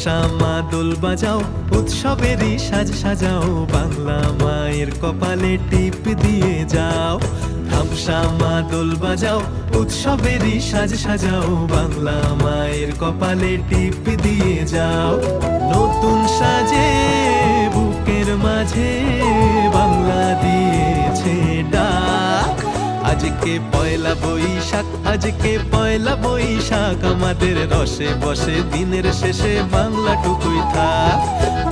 হামসা মা দোল বাজাও, উৎসবেরই সাজ সাজাও, বাংলা মায়ের কপালে টিপ দিয়ে যাও। হামসা মা দোল বাজাও, উৎসবেরই সাজ সাজাও, বাংলা মায়ের কপালে টিপ দিয়ে যাও। নতুন সাজে বুকের মাঝে বাংলা দিয়েছে ডাক। আজকে পয়লা বৈশাখ, আজকে পয়লা বৈশাখ, আমাদের রসে বসে দিনের শেষে বাংলাটুকুই থাক।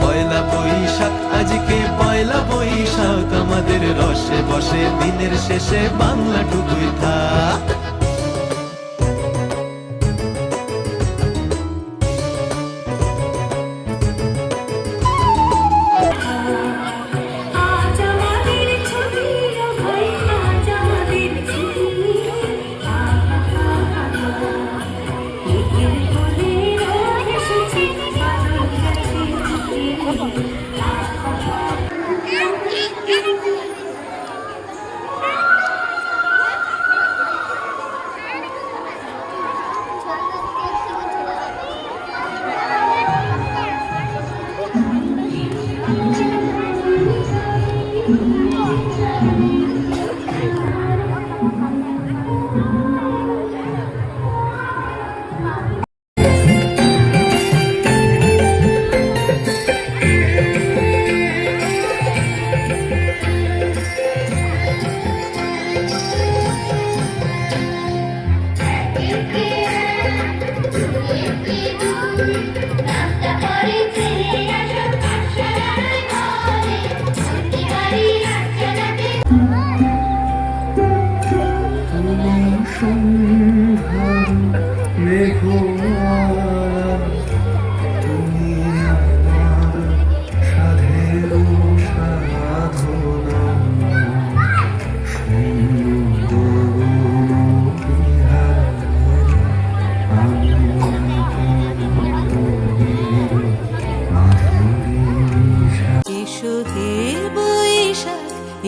পয়লা বৈশাখ, আজকে পয়লা বৈশাখ, আমাদের রসে বসে দিনের শেষে বাংলাটুকুই থাক।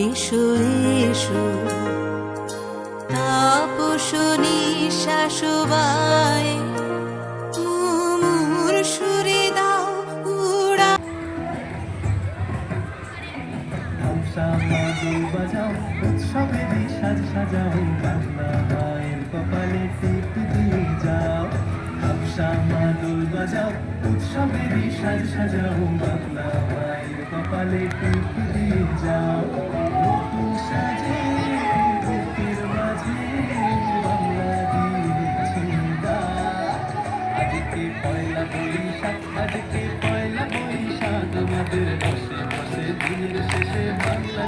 এসো এসো তাপসনী শাশুবাই, তুমুর সুরে দাও উড়া। হামসা মা দোল বাজাও, উৎসবেরই সাজ সাজাও, বাংলা মায়ের কপালে টিপ দিয়ে যাও। হামসা মা দোল বাজাও, উৎসবেরই সাজ সাজাও, বাংলা মায়ের কপালে টিপ দিয়ে যাও। নতুন সাজে বুকের মাঝে বাংলা দিয়েছে ডাক। আজকে পয়লা বৈশাখ, আজকে পয়লা বৈশাখ, আমাদের বসে বসে দিনের শেষে বাংলা